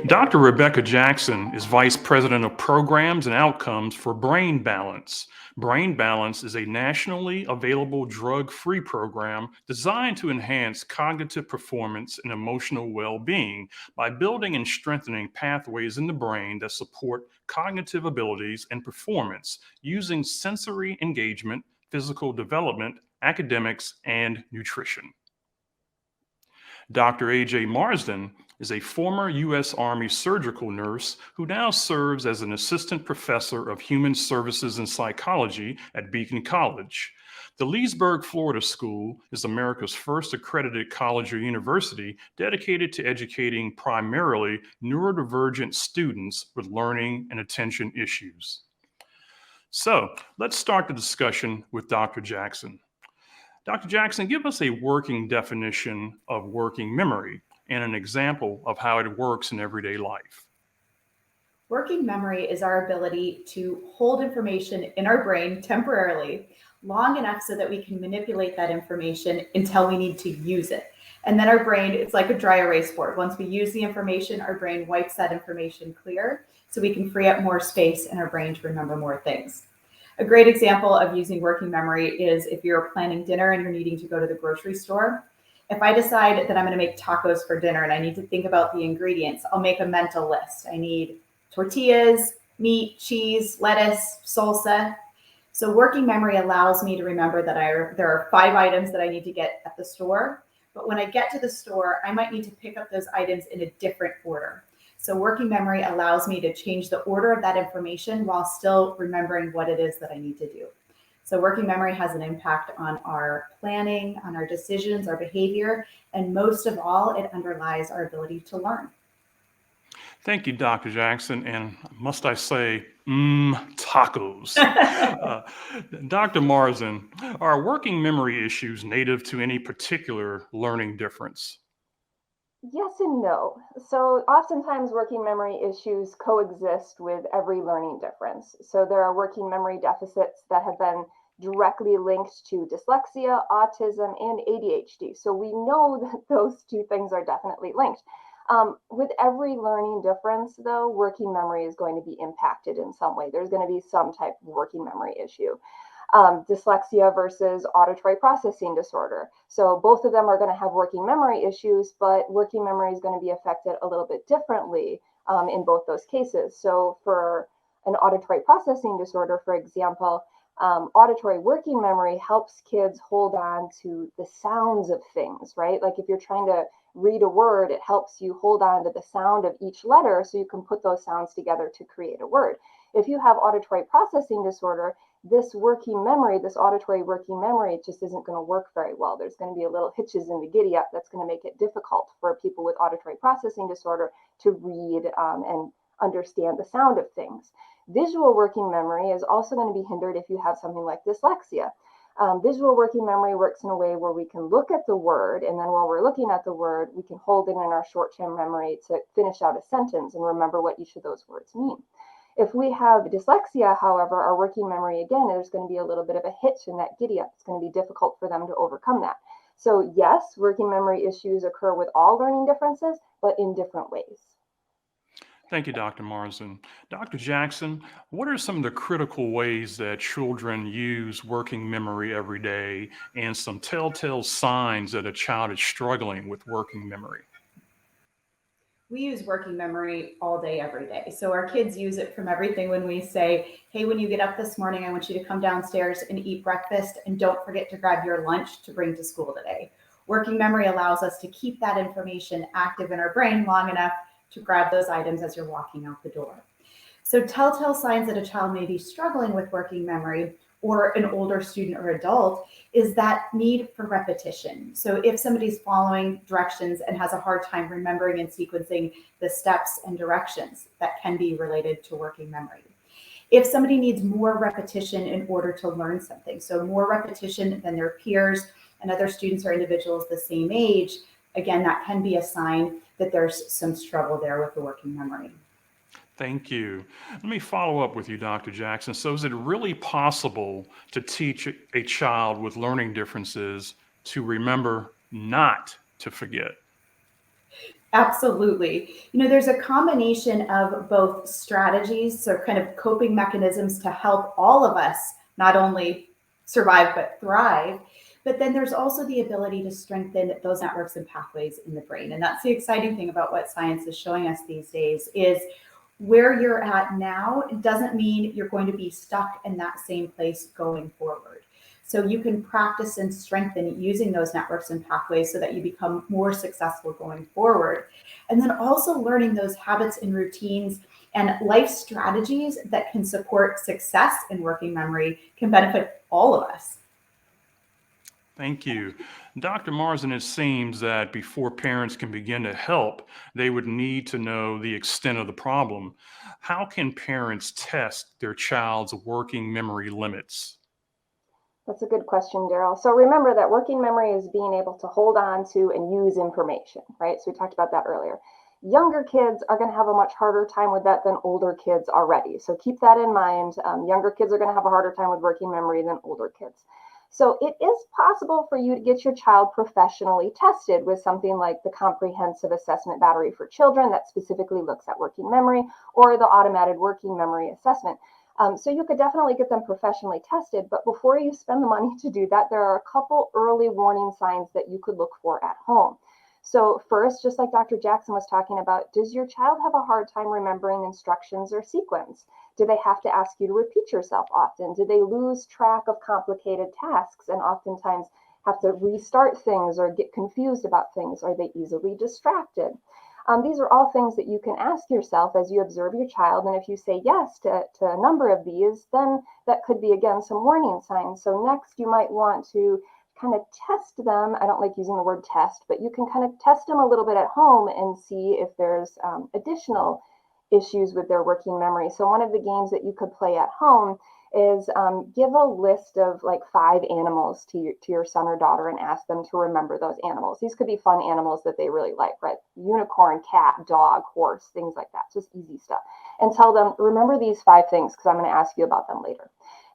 Dr. Rebecca Jackson is Vice President of Programs and Outcomes for Brain Balance. Brain Balance is a nationally available drug free program designed to enhance cognitive performance and emotional well being by building and strengthening pathways in the brain that support cognitive abilities and performance using sensory engagement, physical development, academics, and nutrition. Dr. A.J. Marsden is a former U.S. Army surgical nurse who now serves as an assistant professor of human services and psychology at Beacon College. The Leesburg, Florida school is America's first accredited college or university dedicated to educating primarily neurodivergent students with learning and attention issues. So let's start the discussion with Dr. Jackson. Dr. Jackson, give us a working definition of working memory and an example of how it works in everyday life. Working memory is our ability to hold information in our brain temporarily long enough so that we can manipulate that information until we need to use it. And then our brain, it's like a dry erase board. Once we use the information, our brain wipes that information clear so we can free up more space in our brain to remember more things. A great example of using working memory is if you're planning dinner and you're needing to go to the grocery store. If I decide that I'm going to make tacos for dinner and I need to think about the ingredients, I'll make a mental list. I need tortillas, meat, cheese, lettuce, salsa. So working memory allows me to remember that there are 5 items that I need to get at the store. But when I get to the store, I might need to pick up those items in a different order. So working memory allows me to change the order of that information while still remembering what it is that I need to do. So working memory has an impact on our planning, on our decisions, our behavior, and most of all, it underlies our ability to learn. Thank you, Dr. Jackson. And must I say, tacos. Dr. Marsden, are working memory issues native to any particular learning difference? Yes and no. So oftentimes working memory issues coexist with every learning difference. So there are working memory deficits that have been directly linked to dyslexia, autism, and ADHD. So we know that those 2 things are definitely linked. With every learning difference, though, working memory is going to be impacted in some way. There's going to be some type of working memory issue. Dyslexia versus auditory processing disorder. So both of them are going to have working memory issues, but working memory is going to be affected a little bit differently in both those cases. So for an auditory processing disorder, for example, auditory working memory helps kids hold on to the sounds of things, right? Like if you're trying to read a word, it helps you hold on to the sound of each letter so you can put those sounds together to create a word. If you have auditory processing disorder, this working memory, this auditory working memory, just isn't going to work very well. There's going to be a little hitches in the giddy up that's going to make it difficult for people with auditory processing disorder to read and understand the sound of things. Visual working memory is also going to be hindered if you have something like dyslexia. Visual working memory works in a way where we can look at the word, and then while we're looking at the word, we can hold it in our short-term memory to finish out a sentence and remember what each of those words mean. If we have dyslexia, however, our working memory, again, there's going to be a little bit of a hitch in that giddy up. It's going to be difficult for them to overcome that. So yes, working memory issues occur with all learning differences, but in different ways. Thank you, Dr. Marsden. Dr. Jackson, what are some of the critical ways that children use working memory every day and some telltale signs that a child is struggling with working memory? We use working memory all day, every day. So our kids use it from everything when we say, hey, when you get up this morning, I want you to come downstairs and eat breakfast and don't forget to grab your lunch to bring to school today. Working memory allows us to keep that information active in our brain long enough to grab those items as you're walking out the door. So telltale signs that a child may be struggling with working memory, or an older student or adult, is that need for repetition. So if somebody's following directions and has a hard time remembering and sequencing the steps and directions, that can be related to working memory. If somebody needs more repetition in order to learn something, so more repetition than their peers and other students or individuals the same age, again, that can be a sign that there's some struggle there with the working memory. Thank you. Let me follow up with you, Dr. Jackson. So is it really possible to teach a child with learning differences to remember not to forget? Absolutely. There's a combination of both strategies, so kind of coping mechanisms to help all of us not only survive but thrive. But then there's also the ability to strengthen those networks and pathways in the brain. And that's the exciting thing about what science is showing us these days is where you're at now doesn't mean you're going to be stuck in that same place going forward. So you can practice and strengthen using those networks and pathways so that you become more successful going forward. And then also learning those habits and routines and life strategies that can support success in working memory can benefit all of us. Thank you. Dr. Marsden, it seems that before parents can begin to help, they would need to know the extent of the problem. How can parents test their child's working memory limits? That's a good question, Daryl. So remember that working memory is being able to hold on to and use information, right? So we talked about that earlier. Younger kids are going to have a much harder time with that than older kids already. So keep that in mind. Younger kids are going to have a harder time with working memory than older kids. So it is possible for you to get your child professionally tested with something like the Comprehensive Assessment Battery for Children that specifically looks at working memory, or the Automated Working Memory Assessment. So you could definitely get them professionally tested, but before you spend the money to do that, there are a couple early warning signs that you could look for at home. So first, just like Dr. Jackson was talking about, does your child have a hard time remembering instructions or sequence? Do they have to ask you to repeat yourself often? Do they lose track of complicated tasks and oftentimes have to restart things or get confused about things? Are they easily distracted? These are all things that you can ask yourself as you observe your child. And if you say yes to a number of these, then that could be, again, some warning signs. So next, you might want to kind of test them. I don't like using the word test, but you can kind of test them a little bit at home and see if there's additional issues with their working memory. So one of the games that you could play at home is give a list of like 5 animals to your son or daughter and ask them to remember those animals. These could be fun animals that they really like, right? Unicorn, cat, dog, horse, things like that. Just easy stuff. And tell them, remember these 5 things because I'm going to ask you about them later.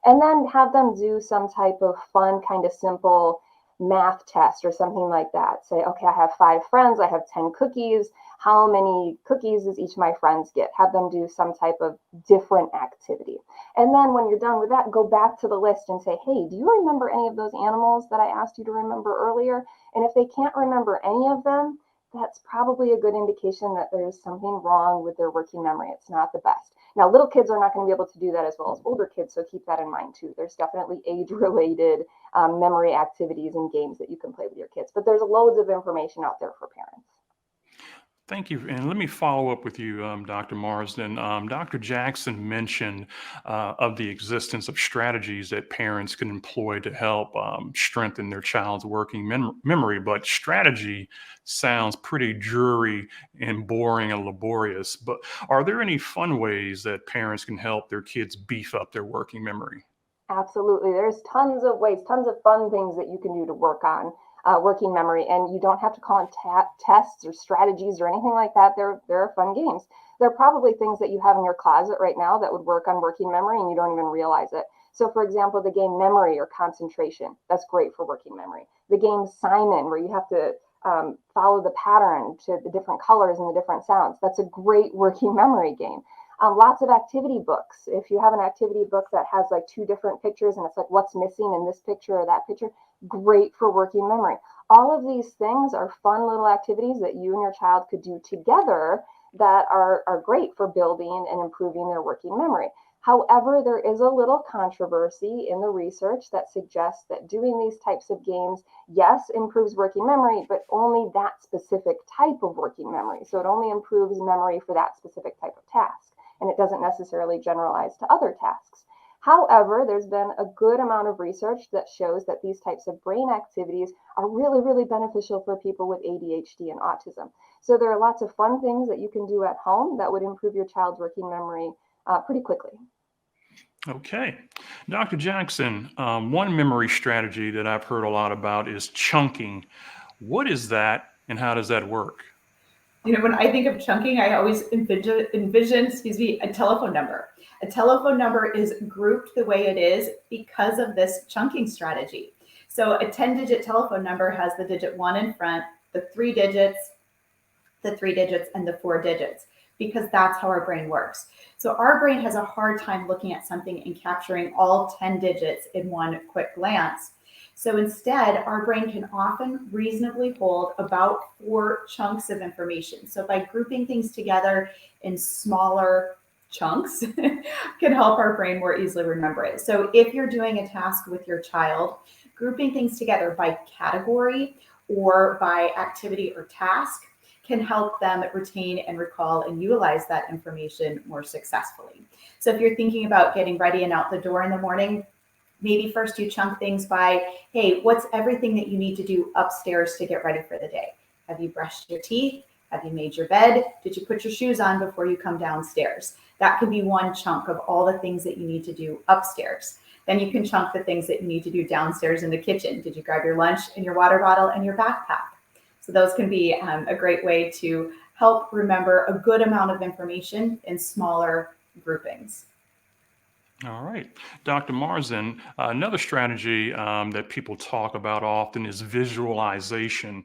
And then have them do some type of fun, kind of simple math test or something like that. Say, okay, I have 5 friends, I have 10 cookies. How many cookies does each of my friends get? Have them do some type of different activity. And then when you're done with that, go back to the list and say, hey, do you remember any of those animals that I asked you to remember earlier? And if they can't remember any of them, that's probably a good indication that there's something wrong with their working memory. It's not the best. Now, little kids are not going to be able to do that as well as older kids, so keep that in mind too. There's definitely age-related memory activities and games that you can play with your kids, but there's loads of information out there for parents. Thank you. And let me follow up with you, Dr. Marsden. Dr. Jackson mentioned of the existence of strategies that parents can employ to help strengthen their child's working memory, but strategy sounds pretty dreary and boring and laborious. But are there any fun ways that parents can help their kids beef up their working memory? Absolutely. There's tons of ways, tons of fun things that you can do to work on working memory. And you don't have to call them tests or strategies or anything like that. They're fun games. They're probably things that you have in your closet right now that would work on working memory and you don't even realize it. So for example, the game memory or concentration, that's great for working memory. The game Simon, where you have to follow the pattern to the different colors and the different sounds. That's a great working memory game. Lots of activity books. If you have an activity book that has like 2 different pictures and it's like what's missing in this picture or that picture, great for working memory. All of these things are fun little activities that you and your child could do together that are great for building and improving their working memory. However, there is a little controversy in the research that suggests that doing these types of games, yes, improves working memory, but only that specific type of working memory. So it only improves memory for that specific type of task, and it doesn't necessarily generalize to other tasks. However, there's been a good amount of research that shows that these types of brain activities are really, really beneficial for people with ADHD and autism. So there are lots of fun things that you can do at home that would improve your child's working memory pretty quickly. Okay. Dr. Jackson, one memory strategy that I've heard a lot about is chunking. What is that and how does that work? When I think of chunking, I always envision, a telephone number. A telephone number is grouped the way it is because of this chunking strategy. So a 10-digit telephone number has the digit 1 in front, the 3 digits the 3 digits and the 4 digits, because that's how our brain works. So our brain has a hard time looking at something and capturing all 10 digits in one quick glance. So instead, our brain can often reasonably hold about 4 chunks of information. So by grouping things together in smaller chunks can help our brain more easily remember it. So if you're doing a task with your child, grouping things together by category or by activity or task can help them retain and recall and utilize that information more successfully. So if you're thinking about getting ready and out the door in the morning, maybe first you chunk things by, hey, what's everything that you need to do upstairs to get ready for the day? Have you brushed your teeth? Have you made your bed? Did you put your shoes on before you come downstairs? That could be one chunk of all the things that you need to do upstairs. Then you can chunk the things that you need to do downstairs in the kitchen. Did you grab your lunch and your water bottle and your backpack? So those can be a great way to help remember a good amount of information in smaller groupings. All right. Dr. Marsden, another strategy that people talk about often is visualization.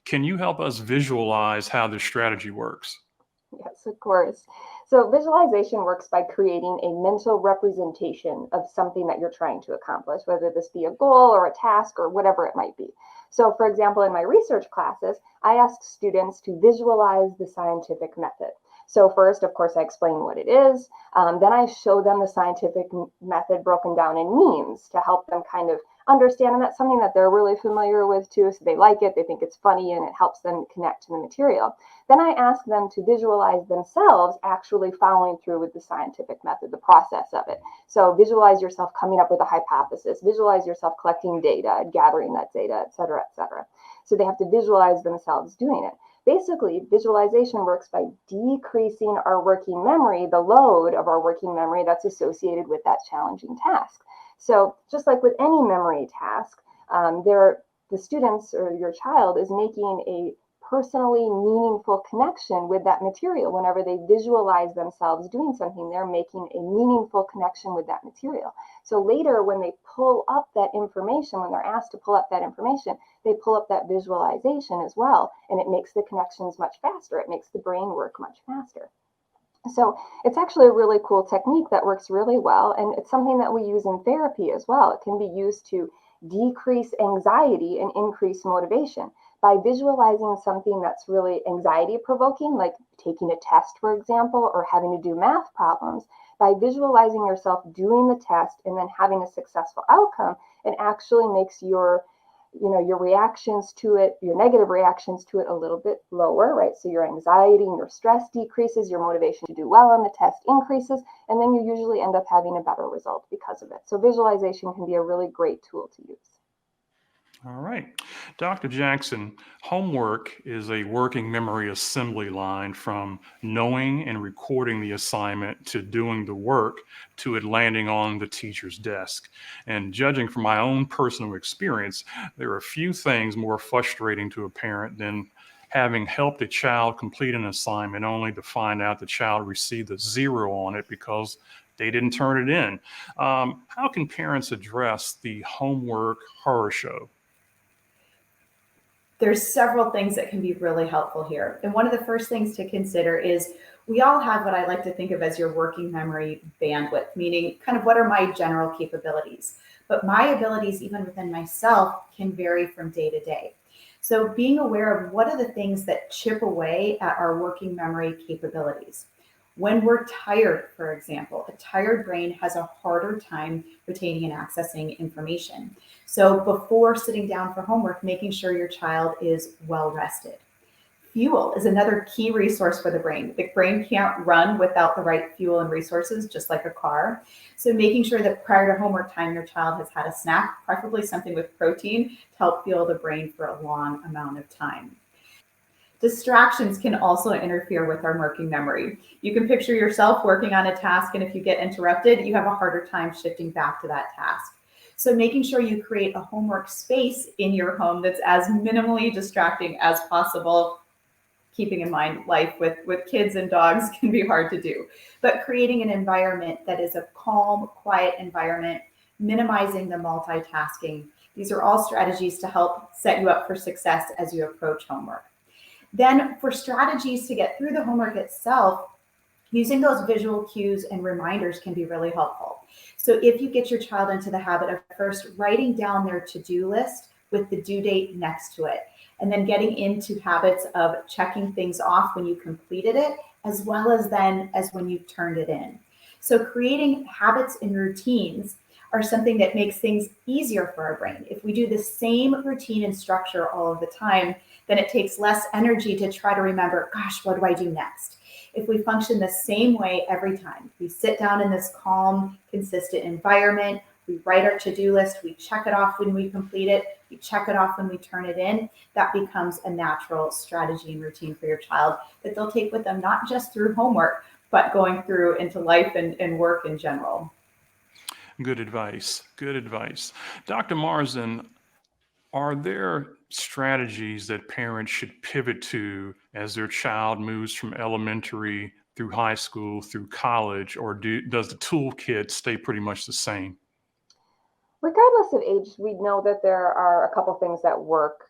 Can you help us visualize how this strategy works? Yes, of course. So visualization works by creating a mental representation of something that you're trying to accomplish, whether this be a goal or a task or whatever it might be. So for example, in my research classes, I ask students to visualize the scientific method. So first, of course, I explain what it is. Then I show them the scientific method broken down in memes to help them kind of understand. And that's something that they're really familiar with too. So they like it, they think it's funny, and it helps them connect to the material. Then I ask them to visualize themselves actually following through with the scientific method, the process of it. So visualize yourself coming up with a hypothesis, visualize yourself collecting data, gathering that data, et cetera, et cetera. So they have to visualize themselves doing it. Basically, visualization works by decreasing our working memory, the load of our working memory that's associated with that challenging task. So just like with any memory task, the students or your child is making a personally meaningful connection with that material. Whenever they visualize themselves doing something, they're making a meaningful connection with that material. So later, when they pull up that information, when they're asked to pull up that information, they pull up that visualization as well, and it makes the connections much faster. It makes the brain work much faster. So it's actually a really cool technique that works really well, and it's something that we use in therapy as well. It can be used to decrease anxiety and increase motivation. By visualizing something that's really anxiety provoking, like taking a test, for example, or having to do math problems, by visualizing yourself doing the test and then having a successful outcome, it actually makes your reactions to it, your negative reactions to it a little bit lower, right? So your anxiety and your stress decreases, your motivation to do well on the test increases, and then you usually end up having a better result because of it. So visualization can be a really great tool to use. All right. Dr. Jackson, homework is a working memory assembly line from knowing and recording the assignment to doing the work to it landing on the teacher's desk. And judging from my own personal experience, there are few things more frustrating to a parent than having helped a child complete an assignment only to find out the child received a 0 on it because they didn't turn it in. How can parents address the homework horror show? There's several things that can be really helpful here. And one of the first things to consider is we all have what I like to think of as your working memory bandwidth, meaning kind of what are my general capabilities. But my abilities, even within myself, can vary from day to day. So being aware of what are the things that chip away at our working memory capabilities. When we're tired, for example, a tired brain has a harder time retaining and accessing information. So before sitting down for homework, making sure your child is well rested. Fuel is another key resource for the brain. The brain can't run without the right fuel and resources, just like a car. So making sure that prior to homework time, your child has had a snack, preferably something with protein, to help fuel the brain for a long amount of time. Distractions can also interfere with our working memory. You can picture yourself working on a task, and if you get interrupted, you have a harder time shifting back to that task. So making sure you create a homework space in your home that's as minimally distracting as possible. Keeping in mind life with kids and dogs can be hard to do, but creating an environment that is a calm, quiet environment, minimizing the multitasking. These are all strategies to help set you up for success as you approach homework. Then for strategies to get through the homework itself, using those visual cues and reminders can be really helpful. So if you get your child into the habit of first writing down their to-do list with the due date next to it, and then getting into habits of checking things off when you completed it, as well as then as when you turned it in. So creating habits and routines are something that makes things easier for our brain. If we do the same routine and structure all of the time, then it takes less energy to try to remember, gosh, what do I do next? If we function the same way every time, we sit down in this calm, consistent environment, we write our to-do list, we check it off when we complete it, we check it off when we turn it in, that becomes a natural strategy and routine for your child that they'll take with them, not just through homework, but going through into life and work in general. Good advice. Good advice. Dr. Marsden, are there strategies that parents should pivot to as their child moves from elementary through high school through college, or does the toolkit stay pretty much the same? Regardless of age, we know that there are a couple things that work.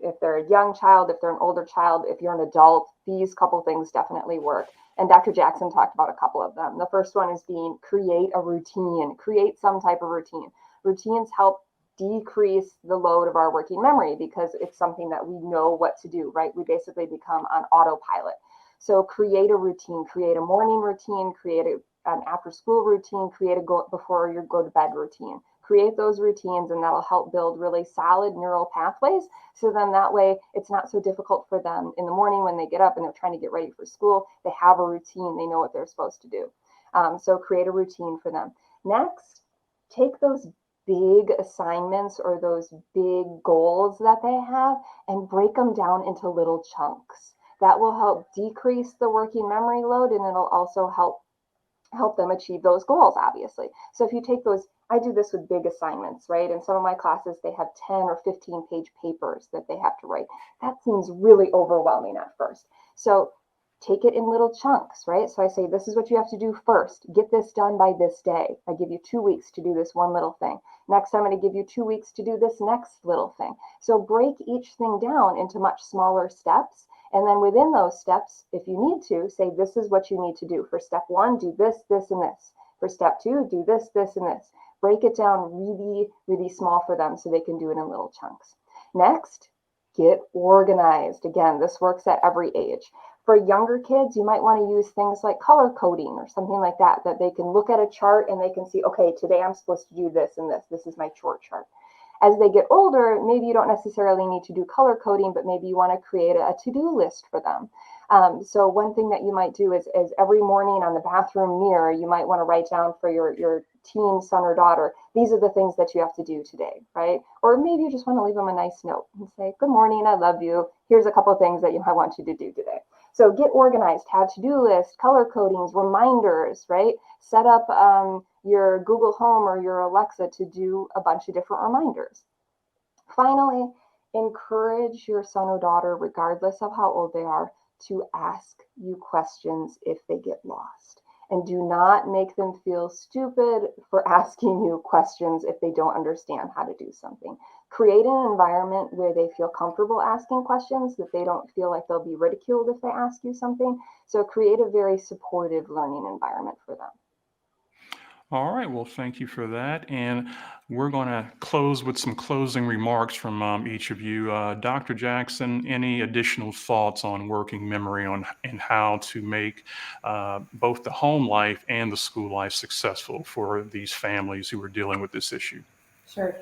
If they're a young child, if they're an older child, if you're an adult, these couple things definitely work. And Dr. Jackson talked about a couple of them. The first one is create a routine, create some type of routine. Routines help decrease the load of our working memory because it's something that we know what to do, right? We basically become on autopilot. So create a routine, create a morning routine, create an after school routine, create a before you go to bed routine. Create those routines, and that'll help build really solid neural pathways. So then that way it's not so difficult for them in the morning when they get up and they're trying to get ready for school. They have a routine, they know what they're supposed to do. So create a routine for them. Next, take those big assignments or those big goals that they have and break them down into little chunks. That will help decrease the working memory load, and it'll also help them achieve those goals, obviously. So if you take those, I do this with big assignments, right? In some of my classes, they have 10 or 15 page papers that they have to write. That seems really overwhelming at first. So take it in little chunks, right? So I say, this is what you have to do first. Get this done by this day. I give you 2 weeks to do this one little thing. Next, I'm going to give you 2 weeks to do this next little thing. So break each thing down into much smaller steps. And then within those steps, if you need to, say, this is what you need to do. For step 1, do this, this, and this. For step 2, do this, this, and this. Break it down really, really small for them so they can do it in little chunks. Next, get organized. Again, this works at every age. For younger kids, you might want to use things like color coding or something like that they can look at a chart and they can see, okay, today I'm supposed to do this and this. This is my chore chart. As they get older, maybe you don't necessarily need to do color coding, but maybe you want to create a to-do list for them. So one thing that you might do is every morning on the bathroom mirror, you might want to write down for your teen son or daughter, these are the things that you have to do today, right? Or maybe you just want to leave them a nice note and say, good morning, I love you. Here's a couple of things that I want you to do today. So get organized, have to-do lists, color codings, reminders, right? Set up your Google Home or your Alexa to do a bunch of different reminders. Finally, encourage your son or daughter, regardless of how old they are, to ask you questions if they get lost. And do not make them feel stupid for asking you questions if they don't understand how to do something. Create an environment where they feel comfortable asking questions, that they don't feel like they'll be ridiculed if they ask you something. So create a very supportive learning environment for them. All right, well, thank you for that. And we're going to close with some closing remarks from each of you. Dr. Jackson, any additional thoughts on working memory and how to make both the home life and the school life successful for these families who are dealing with this issue? Sure.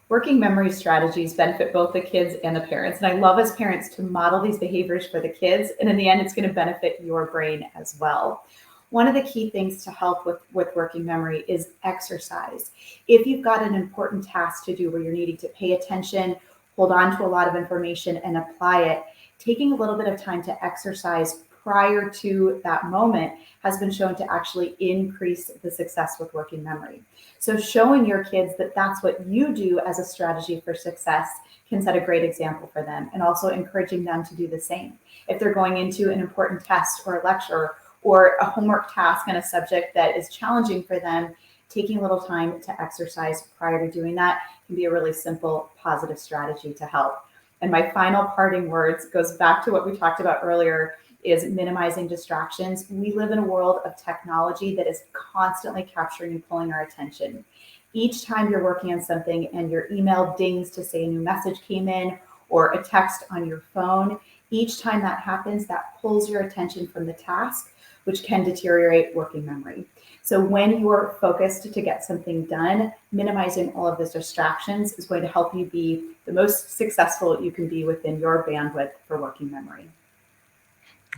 Working memory strategies benefit both the kids and the parents. And I love as parents to model these behaviors for the kids. And in the end, it's going to benefit your brain as well. One of the key things to help with working memory is exercise. If you've got an important task to do where you're needing to pay attention, hold on to a lot of information and apply it, taking a little bit of time to exercise prior to that moment has been shown to actually increase the success with working memory. So showing your kids that that's what you do as a strategy for success can set a great example for them, and also encouraging them to do the same. If they're going into an important test or a lecture or a homework task on a subject that is challenging for them, taking a little time to exercise prior to doing that can be a really simple, positive strategy to help. And my final parting words goes back to what we talked about earlier, is minimizing distractions. We live in a world of technology that is constantly capturing and pulling our attention. Each time you're working on something and your email dings to say a new message came in, or a text on your phone, each time that happens, that pulls your attention from the task, which can deteriorate working memory. So when you're focused to get something done, minimizing all of those distractions is going to help you be the most successful you can be within your bandwidth for working memory.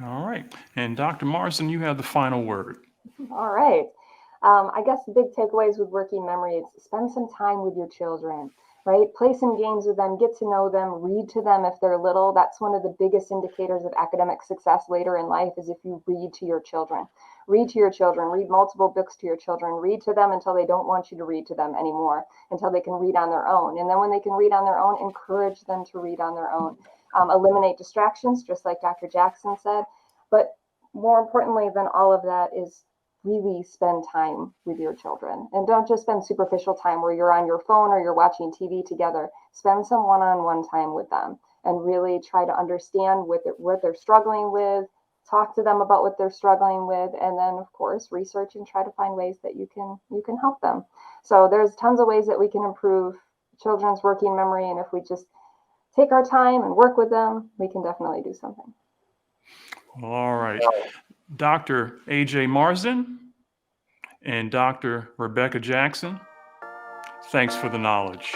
All right. And Dr. Marsden, you have the final word. All right. I guess the big takeaways with working memory is spend some time with your children, right? Play some games with them, get to know them, read to them if they're little. That's one of the biggest indicators of academic success later in life, is if you read to your children. Read to your children, read multiple books to your children, read to them until they don't want you to read to them anymore, until they can read on their own. And then when they can read on their own, encourage them to read on their own. Eliminate distractions, just like Dr. Jackson said. But more importantly than all of that is really spend time with your children, and don't just spend superficial time where you're on your phone or you're watching TV together. Spend some one-on-one time with them and really try to understand what they're struggling with, talk to them about what they're struggling with, and then of course research and try to find ways that you can help them. So there's tons of ways that we can improve children's working memory, and if we just take our time and work with them, we can definitely do something. All right. Dr. A.J. Marsden and Dr. Rebecca Jackson, thanks for the knowledge.